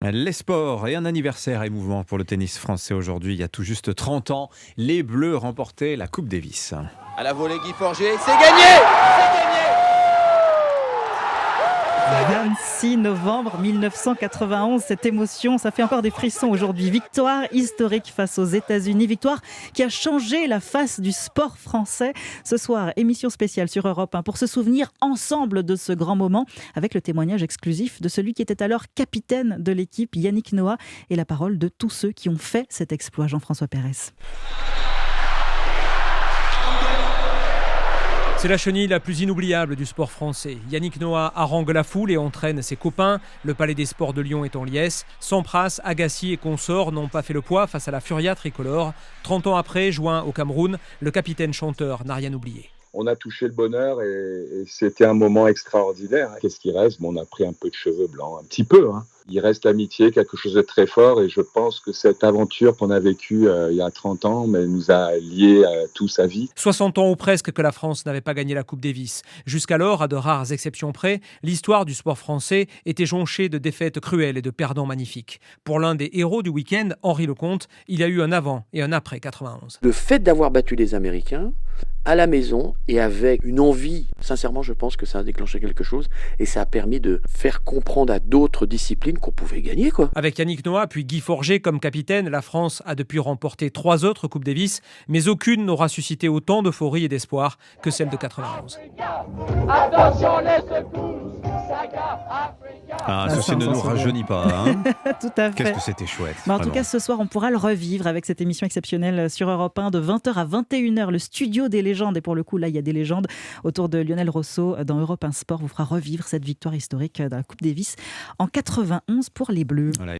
Les sports et un anniversaire émouvant pour le tennis français aujourd'hui. Il y a tout juste 30 ans, les Bleus remportaient la Coupe Davis. À la volée, Guy Forget, c'est gagné. C'est gagné. 26 novembre 1991, cette émotion, ça fait encore des frissons aujourd'hui. Victoire historique face aux États-Unis, victoire qui a changé la face du sport français. Ce soir, émission spéciale sur Europe 1 pour se souvenir ensemble de ce grand moment avec le témoignage exclusif de celui qui était alors capitaine de l'équipe, Yannick Noah, et la parole de tous ceux qui ont fait cet exploit, Jean-François Pérez. C'est la chenille la plus inoubliable du sport français. Yannick Noah harangue la foule et entraîne ses copains. Le Palais des Sports de Lyon est en liesse. Sampras, Agassi et consorts n'ont pas fait le poids face à la Furia tricolore. 30 ans après, juin au Cameroun, le capitaine chanteur n'a rien oublié. On a touché le bonheur et c'était un moment extraordinaire. Qu'est-ce qui reste ? On a pris un peu de cheveux blancs, un petit peu. Il reste l'amitié, quelque chose de très fort, et je pense que cette aventure qu'on a vécue il y a 30 ans nous a liés tous à vie. 60 ans ou presque que la France n'avait pas gagné la Coupe Davis. Jusqu'alors, à de rares exceptions près, l'histoire du sport français était jonchée de défaites cruelles et de perdants magnifiques. Pour l'un des héros du week-end, Henri Lecomte, il y a eu un avant et un après 91. Le fait d'avoir battu les Américains à la maison et avec une envie, sincèrement je pense que ça a déclenché quelque chose et ça a permis de faire comprendre à d'autres disciplines qu'on pouvait gagner, quoi. Avec Yannick Noah puis Guy Forget comme capitaine, la France a depuis remporté 3 autres Coupes Davis, mais aucune n'aura suscité autant d'euphorie et d'espoir que celle de 91. Attention les secousses, saga Africa. Ceci ne nous rajeunit pas. Tout à fait. Qu'est-ce que c'était chouette. Mais en vraiment. tout cas, ce soir, on pourra le revivre avec cette émission exceptionnelle sur Europe 1 de 20h à 21h, le studio des légendes. Et pour le coup, là, il y a des légendes autour de Lionel Rousseau dans Europe 1 Sport. Vous fera revivre cette victoire historique de la Coupe Davis en 91 pour les Bleus. Voilà.